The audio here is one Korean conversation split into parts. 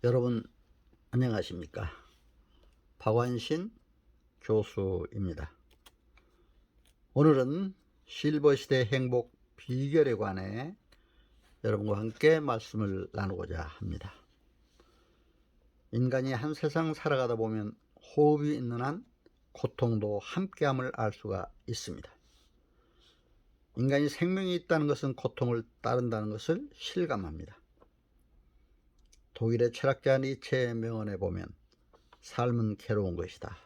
여러분 안녕하십니까? 박완신 교수입니다. 오늘은 실버시대 행복 비결에 관해 여러분과 함께 말씀을 나누고자 합니다. 인간이 한 세상 살아가다 보면 호흡이 있는 한 고통도 함께함을 알 수가 있습니다. 인간이 생명이 있다는 것은 고통을 따른다는 것을 실감합니다. 독일의 철학자 니체의 명언에 보면 삶은 괴로운 것이다.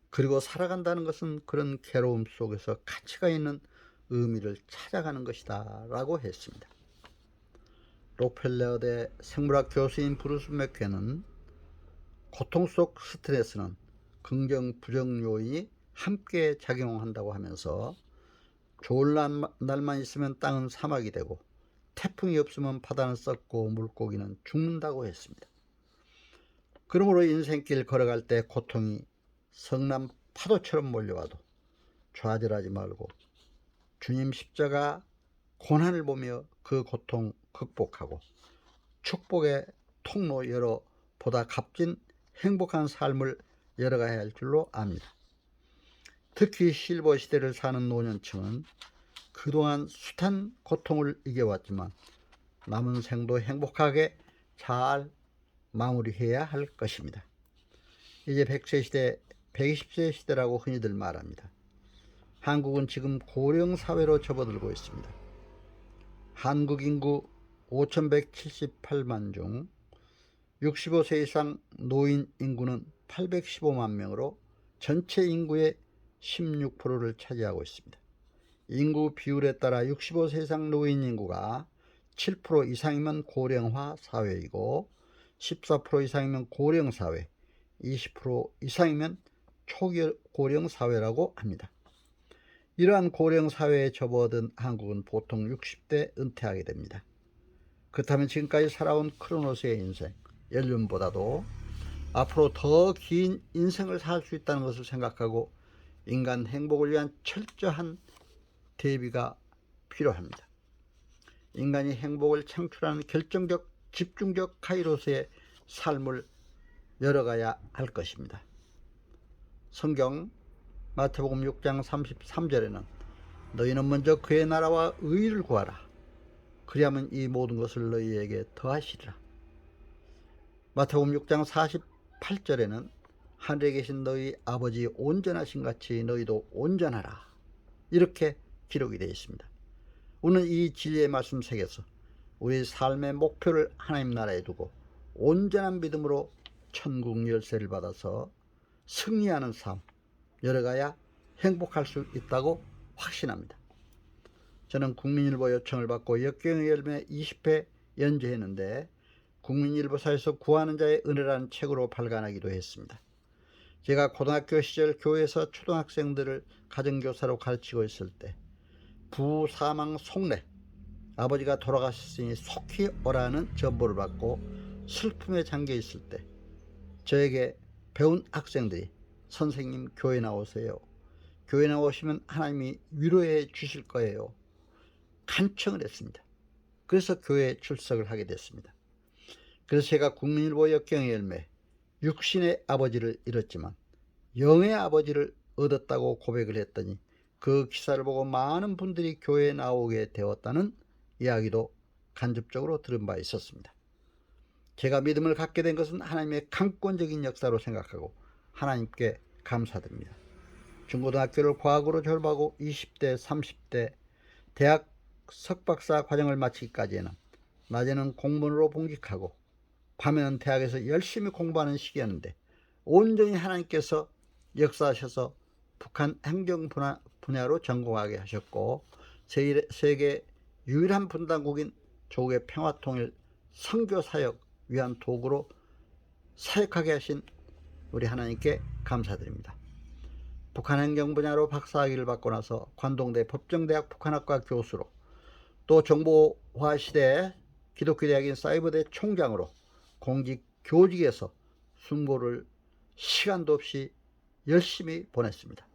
그리고 살아간다는 것은 그런 괴로움 속에서 가치가 있는 의미를 찾아가는 것이다 라고 했습니다. 록펠러대 생물학 교수인 브루스 맥케는 고통 속 스트레스는 긍정 부정 요인이 함께 작용한다고 하면서 좋은 날만 있으면 땅은 사막이 되고 태풍이 없으면 바다는 썩고 물고기는 죽는다고 했습니다. 그러므로 인생길 걸어갈 때 고통이 성남 파도처럼 몰려와도 좌절하지 말고 주님 십자가 고난을 보며 그 고통 극복하고 축복의 통로 열어 보다 값진 행복한 삶을 열어가야 할 줄로 압니다. 특히 실버 시대를 사는 노년층은 그동안 숱한 고통을 이겨왔지만 남은 생도 행복하게 잘 마무리해야 할 것입니다. 이제 100세 시대, 120세 시대라고 흔히들 말합니다. 한국은 지금 고령 사회로 접어들고 있습니다. 한국 인구 5,178만 중 65세 이상 노인 인구는 815만 명으로 전체 인구의 16%를 차지하고 있습니다. 인구 비율에 따라 65세 이상 노인 인구가 7% 이상이면 고령화 사회이고 14% 이상이면 고령 사회, 20% 이상이면 초고령 사회라고 합니다. 이러한 고령 사회에 접어든 한국은 보통 60대 은퇴하게 됩니다. 그렇다면 지금까지 살아온 크로노스의 인생, 연륜보다도 앞으로 더 긴 인생을 살 수 있다는 것을 생각하고 인간 행복을 위한 철저한 대비가 필요합니다. 인간이 행복을 창출하는 결정적 집중적 카이로스의 삶을 열어가야 할 것입니다. 성경 마태복음 6장 33절에는 너희는 먼저 그의 나라와 의를 구하라. 그리하면 이 모든 것을 너희에게 더하시리라. 마태복음 6장 48절에는 하늘에 계신 너희 아버지 온전하신 같이 너희도 온전하라. 이렇게 기록이 되어 있습니다. 오늘 이 진리의 말씀 속에서 우리 삶의 목표를 하나님 나라에 두고 온전한 믿음으로 천국 열쇠를 받아서 승리하는 삶 열어가야 행복할 수 있다고 확신합니다. 저는 국민일보 요청을 받고 역경의 열매 20회 연재했는데 국민일보사에서 구하는 자의 은혜라는 책으로 발간하기도 했습니다. 제가 고등학교 시절 교회에서 초등학생들을 가정교사로 가르치고 있을 때 부사망 속내, 아버지가 돌아가셨으니 속히 오라는 전보를 받고 슬픔에 잠겨 있을 때 저에게 배운 학생들이 선생님 교회 나오세요. 교회 나오시면 하나님이 위로해 주실 거예요. 간청을 했습니다. 그래서 교회에 출석을 하게 됐습니다. 그래서 제가 국민일보 역경의 열매, 육신의 아버지를 잃었지만 영의 아버지를 얻었다고 고백을 했더니 그 기사를 보고 많은 분들이 교회에 나오게 되었다는 이야기도 간접적으로 들은 바 있었습니다. 제가 믿음을 갖게 된 것은 하나님의 강권적인 역사로 생각하고 하나님께 감사드립니다. 중고등학교를 과학으로 졸업하고 20대, 30대 대학 석박사 과정을 마치기까지는 낮에는 공무원으로 봉직하고 밤에는 대학에서 열심히 공부하는 시기였는데 온전히 하나님께서 역사하셔서 북한 행정 분야로 전공하게 하셨고 세계 유일한 분단국인 조국의 평화통일 선교사역 위한 도구로 사역하게 하신 우리 하나님께 감사드립니다. 북한 행정 분야로 박사학위를 받고 나서 관동대 법정대학 북한학과 교수로 또 정보화 시대 기독교 대학인 사이버대 총장으로 공직 교직에서 순고를 시간도 없이 열심히 보냈습니다.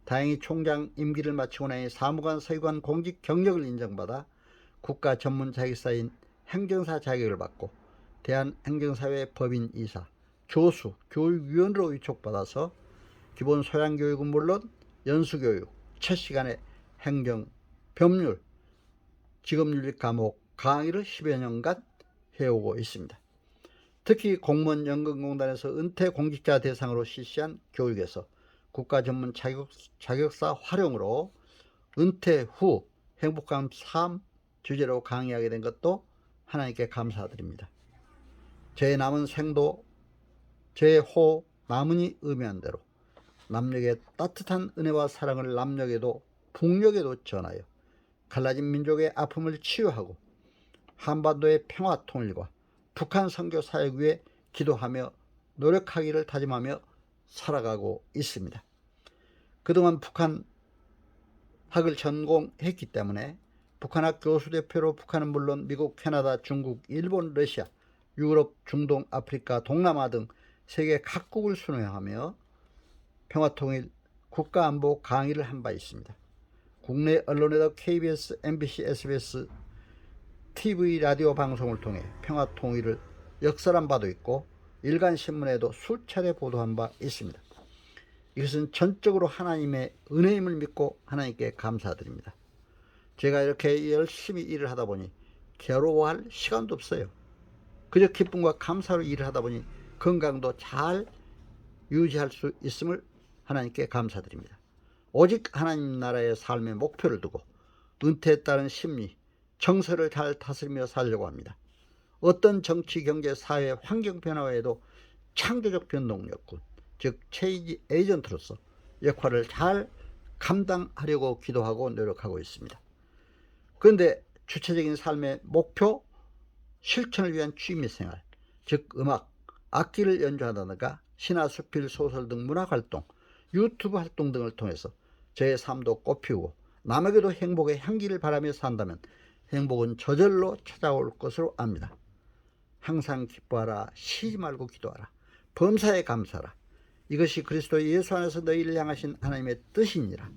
다행히 총장 임기를 마치고 나니 사무관, 서기관 공직 경력을 인정받아 국가 전문 자격사인 행정사 자격을 받고 대한행정사회 법인이사, 교수, 교육위원으로 위촉받아서 기본 소양교육은 물론 연수교육, 첫 시간에 행정, 법률, 직업윤리 과목 강의를 10여 년간 해오고 있습니다. 특히 공무원 연금공단에서 은퇴 공직자 대상으로 실시한 교육에서 국가전문 자격사 활용으로 은퇴 후 행복한 삶 주제로 강의하게 된 것도 하나님께 감사드립니다. 제 남은 생도 제 호 남은이 의미한 대로 남녘의 따뜻한 은혜와 사랑을 남녘에도 북녘에도 전하여 갈라진 민족의 아픔을 치유하고 한반도의 평화 통일과 북한 선교 사역 위에 기도하며 노력하기를 다짐하며 살아가고 있습니다. 그동안 북한 학을 전공했기 때문에 북한학 교수대표로 북한은 물론 미국, 캐나다, 중국, 일본, 러시아, 유럽, 중동, 아프리카, 동남아 등 세계 각국을 순회하며 평화통일, 국가안보 강의를 한 바 있습니다. 국내 언론에도 KBS, MBC, SBS, TV, 라디오 방송을 통해 평화통일을 역설한 바도 있고 일간신문에도 수차례 보도한 바 있습니다. 이것은 전적으로 하나님의 은혜임을 믿고 하나님께 감사드립니다. 제가 이렇게 열심히 일을 하다 보니 괴로워할 시간도 없어요. 그저 기쁨과 감사로 일을 하다 보니 건강도 잘 유지할 수 있음을 하나님께 감사드립니다. 오직 하나님 나라의 삶의 목표를 두고 은퇴에 따른 심리, 정서를 잘 다스리며 살려고 합니다. 어떤 정치, 경제, 사회, 환경 변화에도 창조적 변동력군, 즉 체인지 에이전트로서 역할을 잘 감당하려고 기도하고 노력하고 있습니다. 그런데 주체적인 삶의 목표, 실천을 위한 취미 생활, 즉 음악, 악기를 연주한다든가 신화, 수필, 소설 등 문학활동, 유튜브 활동 등을 통해서 저의 삶도 꽃피우고 남에게도 행복의 향기를 바라며 산다면 행복은 저절로 찾아올 것으로 압니다. 항상 기뻐하라, 쉬지 말고 기도하라, 범사에 감사하라. 이것이 그리스도 예수 안에서 너희를 향하신 하나님의 뜻이니라.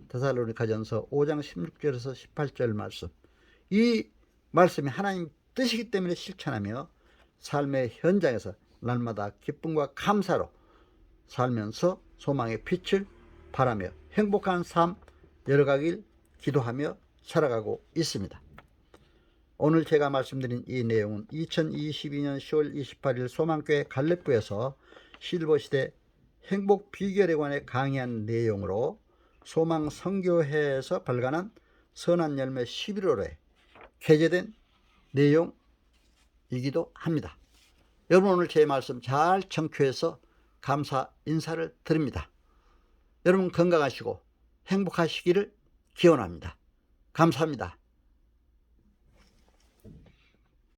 데살로니가전서 5장 16절에서 18절 말씀. 이 말씀이 하나님 뜻이기 때문에 실천하며 삶의 현장에서 날마다 기쁨과 감사로 살면서 소망의 빛을 바라며 행복한 삶 열어가길 기도하며 살아가고 있습니다. 오늘 제가 말씀드린 이 내용은 2022년 10월 28일 소망교회 갈렙부에서 실버시대 행복 비결에 관해 강의한 내용으로 소망 선교회에서 발간한 선한 열매 11월에 게재된 내용이기도 합니다. 여러분 오늘 제 말씀 잘 청취해서 감사 인사를 드립니다. 여러분 건강하시고 행복하시기를 기원합니다. 감사합니다.